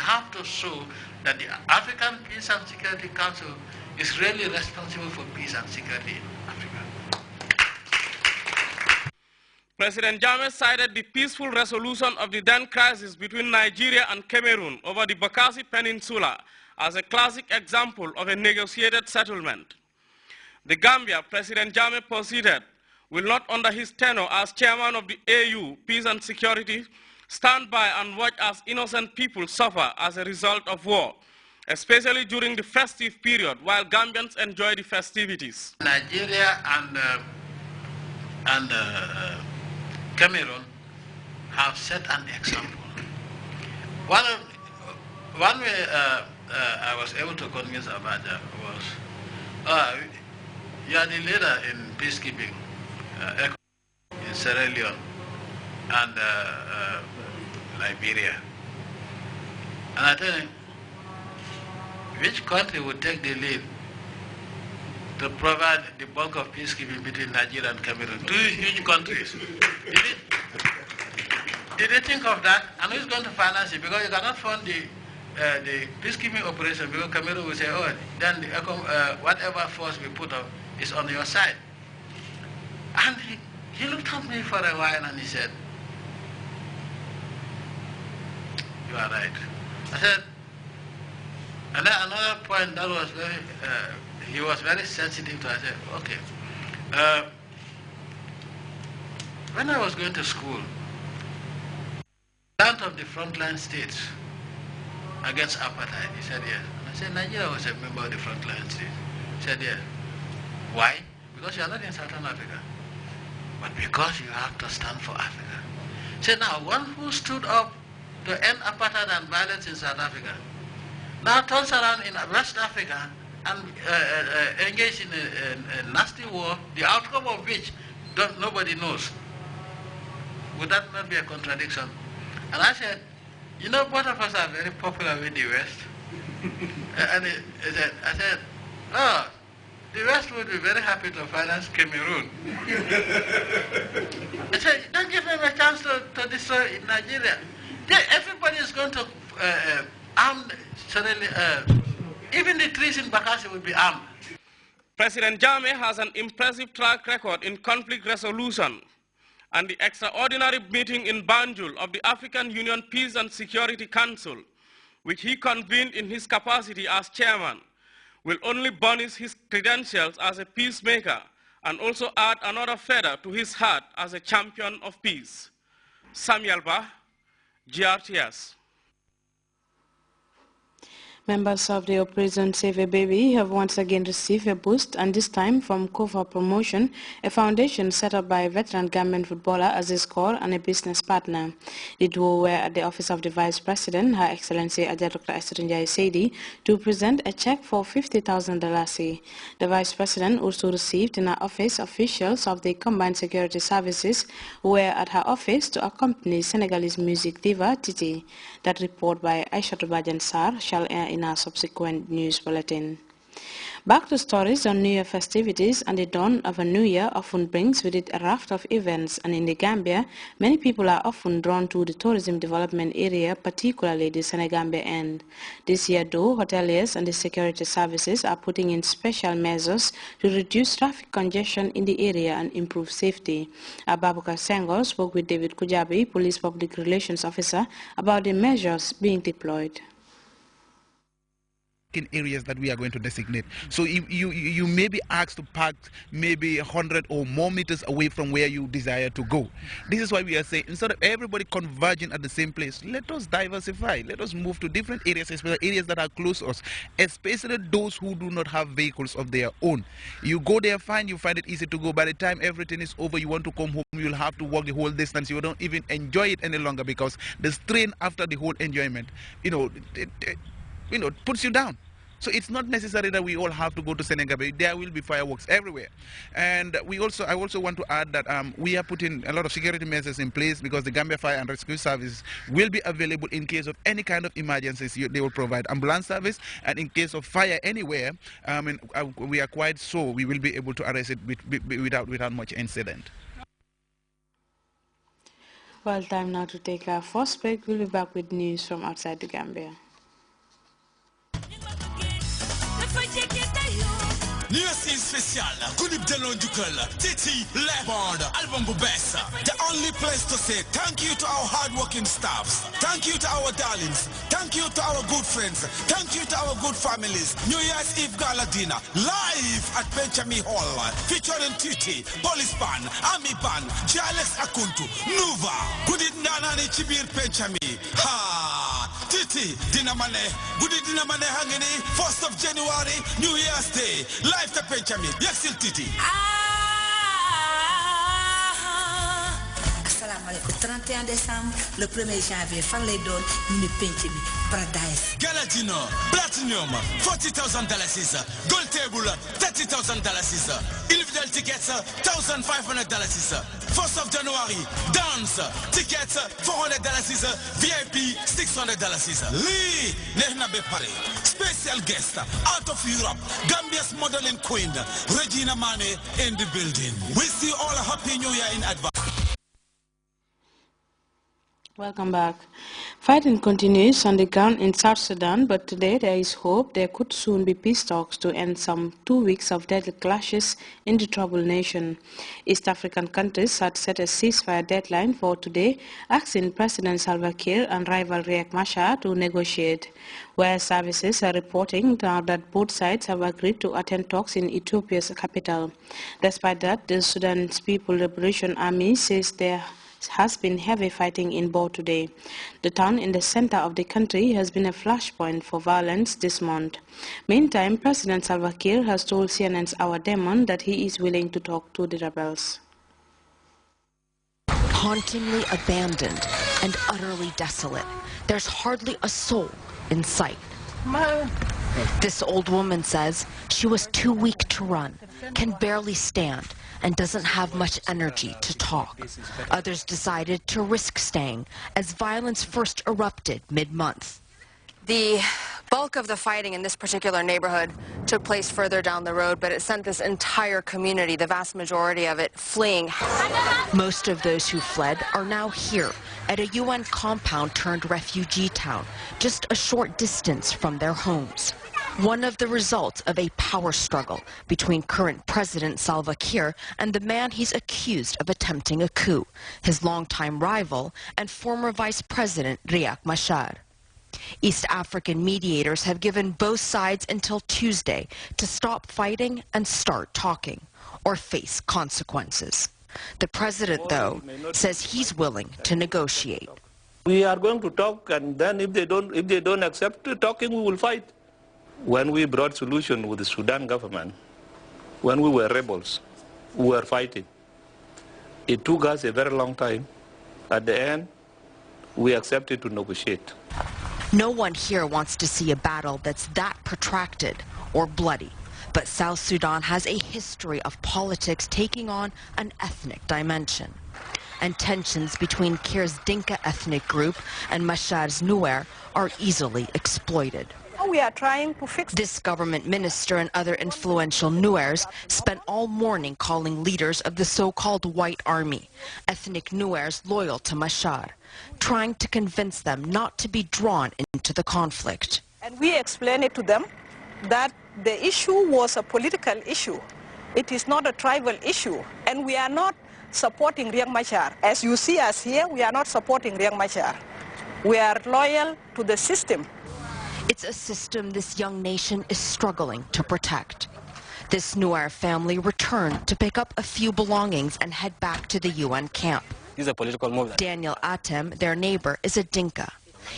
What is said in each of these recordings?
have to show that the African Peace and Security Council is really responsible for peace and security in Africa. President Jammeh cited the peaceful resolution of the then crisis between Nigeria and Cameroon over the Bakassi Peninsula as a classic example of a negotiated settlement. The Gambia, President Jammeh proceeded, will not under his tenure as chairman of the AU, Peace and Security, stand by and watch as innocent people suffer as a result of war, especially during the festive period while Gambians enjoy the festivities. Nigeria and Cameroon have set an example. One way I was able to convince Abacha was, you are the leader in peacekeeping in Sierra Leone and Liberia. And I tell him, which country would take the lead to provide the bulk of peacekeeping between Nigeria and Cameroon? Two huge countries. Did they think of that? And who's going to finance it? Because you cannot fund the peacekeeping operation because Cameroon will say, oh, then the, whatever force we put up is on your side. And he looked at me for a while and he said, you are right. I said, and then another point that was very, he was very sensitive to, I said, okay. When I was going to school, out of the frontline states against apartheid, he said yes. And I said, Nigeria was a member of the frontline states. He said yes. Why? Because you are not in Southern Africa. But because you have to stand for Africa. He said, now, one who stood up to end apartheid and violence in South Africa, now turns around in West Africa and engaged in a nasty war, the outcome of which nobody knows. Would that not be a contradiction? And I said, you know, both of us are very popular with the West. And I said, oh, the West would be very happy to finance Cameroon. I said, don't give them a chance to destroy Nigeria. Everybody is going to arm, suddenly, even the trees in Bakassi will be armed. President Jammeh has an impressive track record in conflict resolution, and the extraordinary meeting in Banjul of the African Union Peace and Security Council, which he convened in his capacity as chairman, will only burnish his credentials as a peacemaker and also add another feather to his hat as a champion of peace. Samuel Ba, Grts. Members of the Operation Save a Baby have once again received a boost, and this time from COFA Promotion, a foundation set up by a veteran Gambian footballer as his core and a business partner. The duo were at the office of the Vice President, Her Excellency Ajay Dr. Esther Saidi, to present a check for $50,000. The Vice President also received in her office officials of the Combined Security Services who were at her office to accompany Senegalese music diva Titi. That report by Aisha Bajan Sar shall air in our subsequent news bulletin. Back to stories on New Year festivities, and the dawn of a new year often brings with it a raft of events, and in the Gambia, many people are often drawn to the tourism development area, particularly the Senegambia end. This year though, hoteliers and the security services are putting in special measures to reduce traffic congestion in the area and improve safety. Ababakar Senghor spoke with David Kujabi, Police Public Relations Officer, about the measures being deployed. In areas that we are going to designate. So you may be asked to park maybe 100 or more meters away from where you desire to go. This is why we are saying, instead of everybody converging at the same place, let us diversify. Let us move to different areas, especially areas that are close to us, especially those who do not have vehicles of their own. You go there, fine, you find it easy to go. By the time everything is over, you want to come home, you'll have to walk the whole distance. You don't even enjoy it any longer because the strain after the whole enjoyment, it puts you down. So it's not necessary that we all have to go to Senegal. There will be fireworks everywhere. And I also want to add that we are putting a lot of security measures in place because the Gambia Fire and Rescue Service will be available in case of any kind of emergencies. They will provide ambulance service, and in case of fire anywhere, we are quite sure we will be able to arrest it without much incident. Well, time now to take our first break. We'll be back with news from outside the Gambia. New Year's Eve special, Kulip Delon Jukal, Titi, Lebond, Album Bubes. The only place to say thank you to our hard-working staffs, thank you to our darlings, thank you to our good friends, thank you to our good families. New Year's Eve Gala Dinner, live at Benjamin Hall, featuring Titi, Police Band, Army Band, Jalex Akuntu, Nuva, Gudit Nanani Chibir Benjamin. Ha! Titi, Dinamane, Gudi Dinamane Hangini, 1st of January, New Year's Day, live to Benjamin. Yaksil Titi. Assalamu alaikum. 31 décembre, le 1er janvier, fan lay doon ñu ne penc mi Paradise. Galadino, Platinum, $40,000. Gold Table, $30,000. Individual tickets, $1,500. 1st of January, dance, tickets, $400. VIP, $600. Lee, Nehna Bepare, special guest, out of Europe, Gambia's modeling queen, Regina Mane in the building. We see all a happy new year in advance. Welcome back. Fighting continues on the ground in South Sudan, but today there is hope there could soon be peace talks to end some 2 weeks of deadly clashes in the troubled nation. East African countries had set a ceasefire deadline for today, asking President Salva Kiir and rival Riek Machar to negotiate, where services are reporting now that both sides have agreed to attend talks in Ethiopia's capital. Despite that, the Sudan's People Liberation Army says there has been heavy fighting in Bo today. The town in the center of the country has been a flashpoint for violence this month. Meantime, President Salva Kiir has told CNN's Our Demon that he is willing to talk to the rebels. Hauntingly abandoned and utterly desolate, there's hardly a soul in sight. This old woman says she was too weak to run, can barely stand, and doesn't have much energy to talk. Others decided to risk staying as violence first erupted mid-month. The bulk of the fighting in this particular neighborhood took place further down the road, but it sent this entire community, the vast majority of it, fleeing. Most of those who fled are now here at a UN compound turned refugee town, just a short distance from their homes. One of the results of a power struggle between current President Salva Kiir and the man he's accused of attempting a coup, his longtime rival and former Vice President Riek Machar. East African mediators have given both sides until Tuesday to stop fighting and start talking, or face consequences. The president, though, says he's willing to negotiate. We are going to talk, and then if they don't accept talking, we will fight. When we brought solution with the Sudan government, when we were rebels, we were fighting. It took us a very long time. At the end, we accepted to negotiate. No one here wants to see a battle that's that protracted or bloody. But South Sudan has a history of politics taking on an ethnic dimension. And tensions between Kiir's Dinka ethnic group and Machar's Nuer are easily exploited. We are trying to fix this. Government minister and other influential Nuers spent all morning calling leaders of the so-called White Army, ethnic Nuers loyal to Machar, trying to convince them not to be drawn into the conflict. And we explained it to them that the issue was a political issue. It is not a tribal issue, and we are not supporting Riek Machar. As you see us here, we are not supporting Riek Machar. We are loyal to the system. It's a system this young nation is struggling to protect. This Nuer family returned to pick up a few belongings and head back to the UN camp. This is a political move. Daniel Atem, their neighbor, is a Dinka.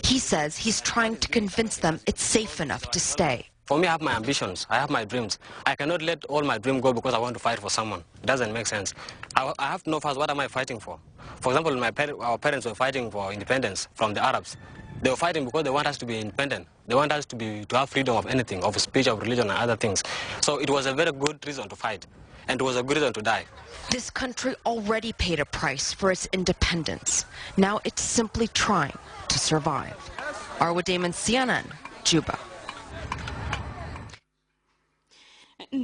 He says he's trying to convince them it's safe enough to stay. For me, I have my ambitions. I have my dreams. I cannot let all my dreams go because I want to fight for someone. It doesn't make sense. I have to know first, what am I fighting for? For example, our parents were fighting for independence from the Arabs. They were fighting because they want us to be independent. They want us to have freedom of anything, of speech, of religion, and other things. So it was a very good reason to fight, and it was a good reason to die. This country already paid a price for its independence. Now it's simply trying to survive. Arwa Damon, CNN, Juba.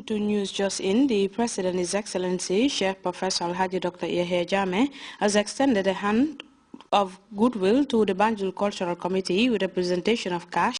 To news just in, the President, His Excellency, Sheikh Professor Alhaji Dr. Yahya Jammeh, has extended a hand of goodwill to the Banjul Cultural Committee with a presentation of cash